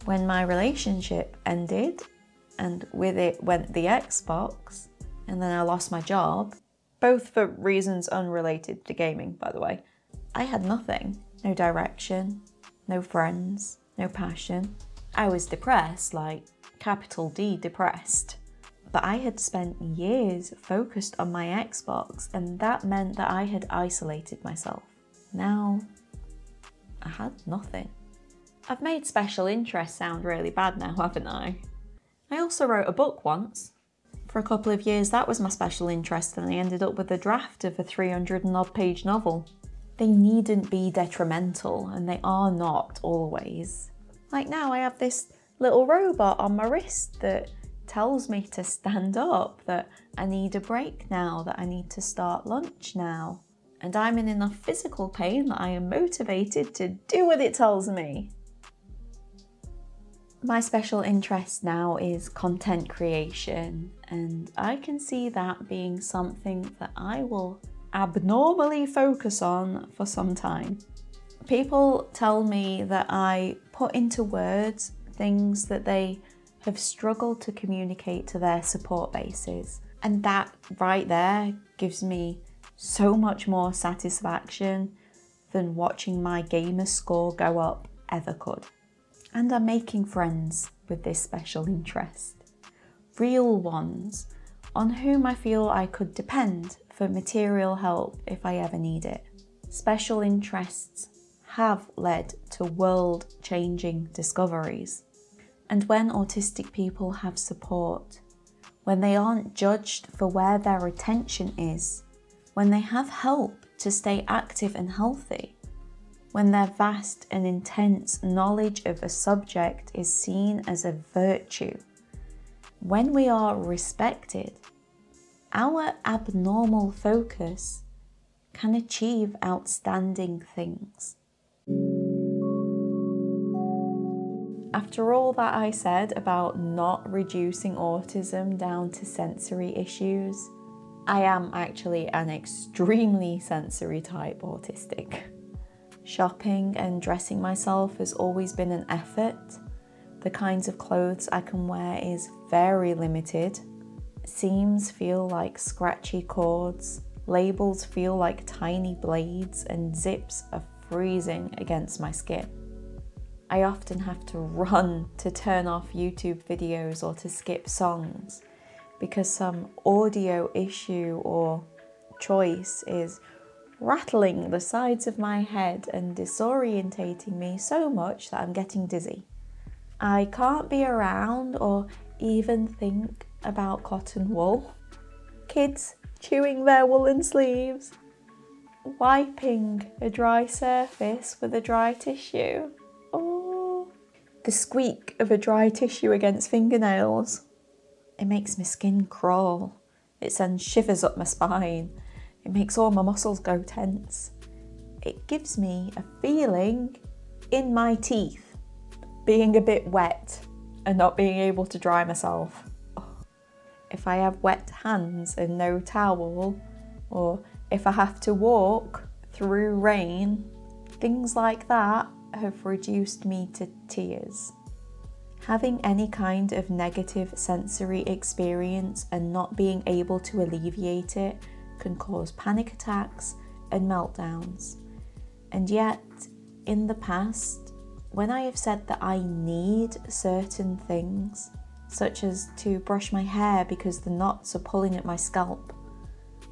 When my relationship ended, and with it went the Xbox, and then I lost my job, both for reasons unrelated to gaming, by the way, I had nothing. No direction, no friends, no passion. I was depressed, like capital D depressed. But I had spent years focused on my Xbox, and that meant that I had isolated myself. Now, I had nothing. I've made special interest sound really bad now, haven't I? I also wrote a book once. For a couple of years that was my special interest, and I ended up with a draft of a 300 and odd page novel. They needn't be detrimental, and they are not always. Like now I have this little robot on my wrist that tells me to stand up, that I need a break now, that I need to start lunch now. And I'm in enough physical pain that I am motivated to do what it tells me. My special interest now is content creation, and I can see that being something that I will abnormally focus on for some time. People tell me that I put into words things that they have struggled to communicate to their support bases, and that right there gives me so much more satisfaction than watching my gamer score go up ever could. And I'm making friends with this special interest. Real ones on whom I feel I could depend for material help if I ever need it. Special interests have led to world-changing discoveries. And when autistic people have support, when they aren't judged for where their attention is, when they have help to stay active and healthy, when their vast and intense knowledge of a subject is seen as a virtue, when we are respected, our abnormal focus can achieve outstanding things. After all that I said about not reducing autism down to sensory issues, I am actually an extremely sensory type autistic. Shopping and dressing myself has always been an effort. The kinds of clothes I can wear is very limited. Seams feel like scratchy cords, labels feel like tiny blades, and zips are freezing against my skin. I often have to run to turn off YouTube videos or to skip songs because some audio issue or choice is rattling the sides of my head and disorientating me so much that I'm getting dizzy. I can't be around or even think about cotton wool, kids chewing their woolen sleeves, wiping a dry surface with a dry tissue, or the squeak of a dry tissue against fingernails. It makes my skin crawl. It sends shivers up my spine. It makes all my muscles go tense. It gives me a feeling in my teeth, being a bit wet and not being able to dry myself. If I have wet hands and no towel, or if I have to walk through rain, things like that have reduced me to tears. Having any kind of negative sensory experience and not being able to alleviate it can cause panic attacks and meltdowns. And yet, in the past, when I have said that I need certain things, such as to brush my hair because the knots are pulling at my scalp,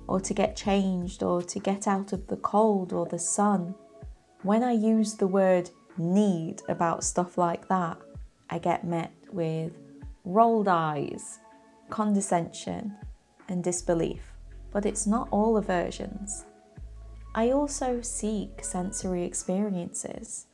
or to get changed, or to get out of the cold or the sun, when I use the word need about stuff like that, I get met with rolled eyes, condescension, and disbelief. But it's not all aversions. I also seek sensory experiences.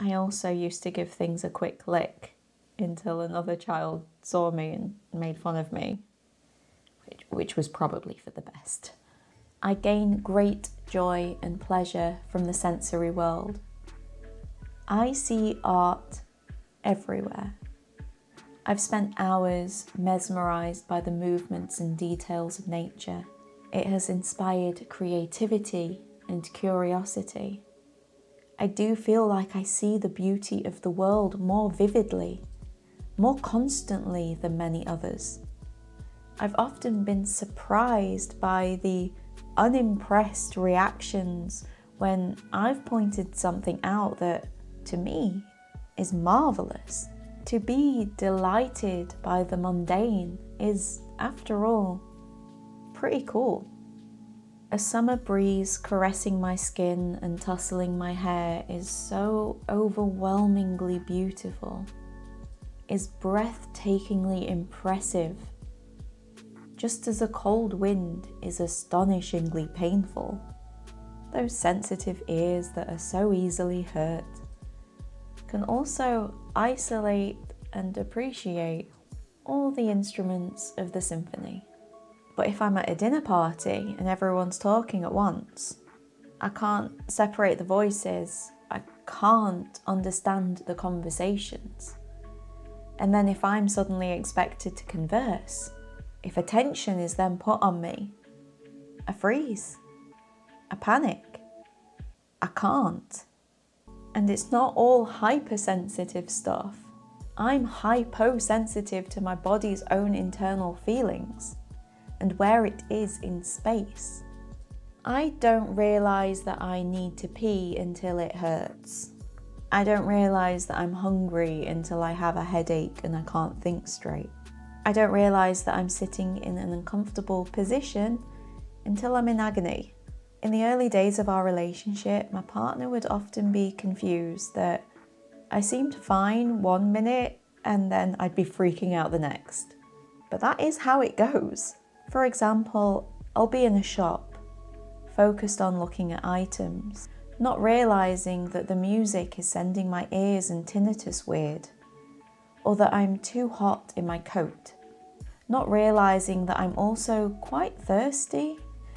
I also used to give things a quick lick until another child saw me and made fun of me, which was probably for the best. I gain great joy and pleasure from the sensory world. I see art everywhere. I've spent hours mesmerised by the movements and details of nature. It has inspired creativity and curiosity. I do feel like I see the beauty of the world more vividly, more constantly than many others. I've often been surprised by the unimpressed reactions when I've pointed something out that, to me, is marvellous. To be delighted by the mundane is, after all, pretty cool. A summer breeze caressing my skin and tussling my hair is so overwhelmingly beautiful, is breathtakingly impressive, just as a cold wind is astonishingly painful. Those sensitive ears that are so easily hurt can also isolate and appreciate all the instruments of the symphony. But if I'm at a dinner party and everyone's talking at once, I can't separate the voices, I can't understand the conversations. And then if I'm suddenly expected to converse, if attention is then put on me, I freeze, I panic, I can't. And it's not all hypersensitive stuff. I'm hyposensitive to my body's own internal feelings and where it is in space. I don't realise that I need to pee until it hurts. I don't realise that I'm hungry until I have a headache and I can't think straight. I don't realise that I'm sitting in an uncomfortable position until I'm in agony. In the early days of our relationship, my partner would often be confused that I seemed fine 1 minute and then I'd be freaking out the next. But that is how it goes. For example, I'll be in a shop, focused on looking at items, not realising that the music is sending my ears and tinnitus weird, or that I'm too hot in my coat, not realising that I'm also quite thirsty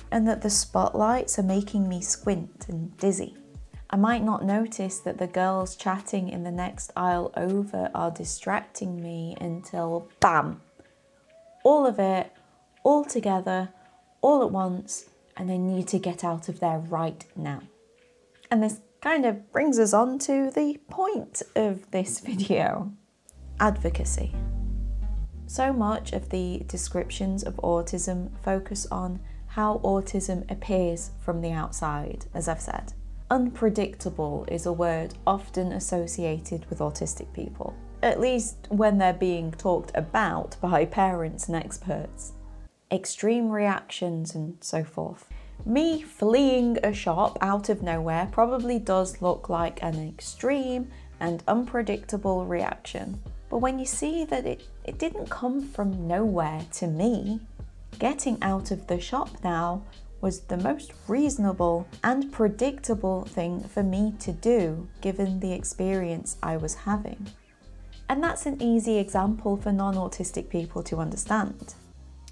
and that the spotlights are making me squint and dizzy. I might not notice that the girls chatting in the next aisle over are distracting me until bam, all of it, all together, all at once, and I need to get out of there right now. And this kind of brings us on to the point of this video. Advocacy. So much of the descriptions of autism focus on how autism appears from the outside, as I've said. Unpredictable is a word often associated with autistic people, at least when they're being talked about by parents and experts. Extreme reactions and so forth. Me fleeing a shop out of nowhere probably does look like an extreme and unpredictable reaction. But when you see that it didn't come from nowhere to me, getting out of the shop now was the most reasonable and predictable thing for me to do given the experience I was having. And that's an easy example for non-autistic people to understand.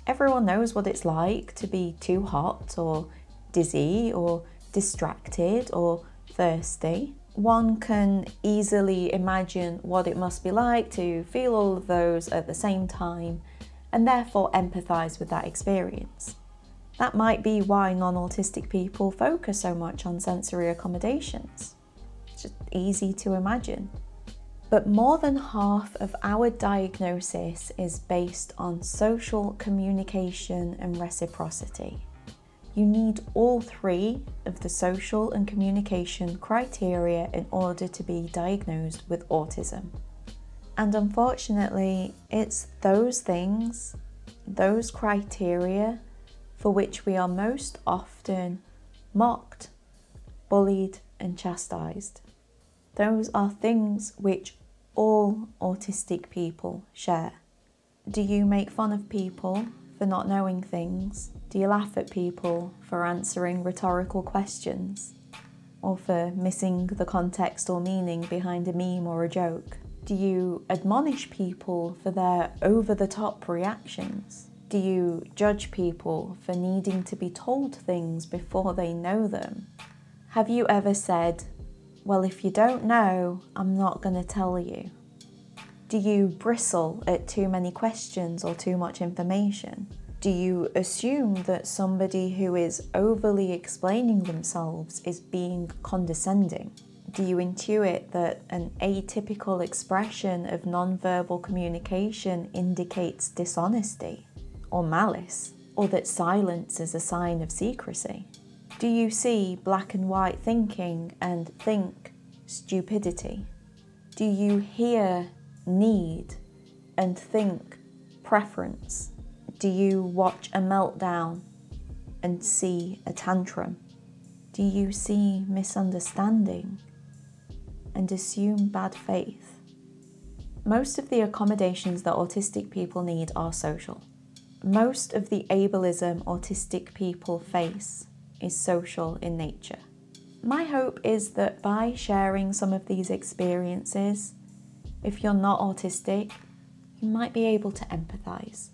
Everyone knows what it's like to be too hot or dizzy or distracted or thirsty. One can easily imagine what it must be like to feel all of those at the same time and therefore empathise with that experience. That might be why non-autistic people focus so much on sensory accommodations. It's just easy to imagine. But more than half of our diagnosis is based on social communication and reciprocity. You need all three of the social and communication criteria in order to be diagnosed with autism. And unfortunately, it's those things, those criteria, for which we are most often mocked, bullied, and chastised. Those are things which all autistic people share. Do you make fun of people for not knowing things? Do you laugh at people for answering rhetorical questions? Or for missing the context or meaning behind a meme or a joke? Do you admonish people for their over-the-top reactions? Do you judge people for needing to be told things before they know them? Have you ever said, "Well, if you don't know, I'm not going to tell you"? Do you bristle at too many questions or too much information? Do you assume that somebody who is overly explaining themselves is being condescending? Do you intuit that an atypical expression of non-verbal communication indicates dishonesty or malice, or that silence is a sign of secrecy? Do you see black and white thinking and think stupidity? Do you hear need and think preference? Do you watch a meltdown and see a tantrum? Do you see misunderstanding and assume bad faith? Most of the accommodations that autistic people need are social. Most of the ableism autistic people face is social in nature. My hope is that by sharing some of these experiences, if you're not autistic, you might be able to empathise,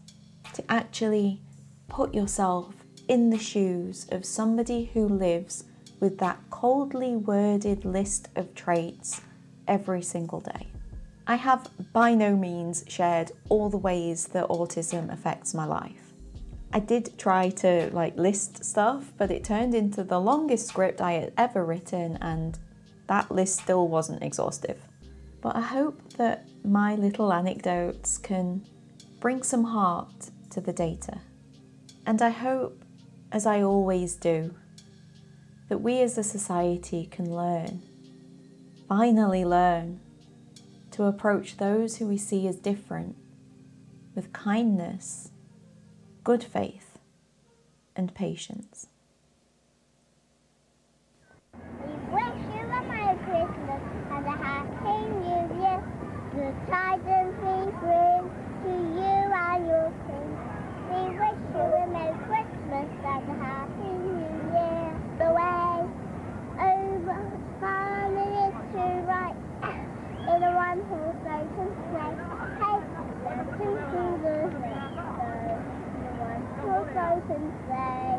to actually put yourself in the shoes of somebody who lives with that coldly worded list of traits every single day. I have by no means shared all the ways that autism affects my life. I did try to list stuff, but it turned into the longest script I had ever written, and that list still wasn't exhaustive. But I hope that my little anecdotes can bring some heart to the data. And I hope, as I always do, that we as a society can learn, finally learn, to approach those who we see as different with kindness, good faith, and patience. We wish you a Merry Christmas and a Happy New Year. The tidings we bring to you and your king. We wish you a Merry Christmas and a Happy New Year. The way over family to right in a one-horse open sleigh. Hey, to the one-horse open sleigh.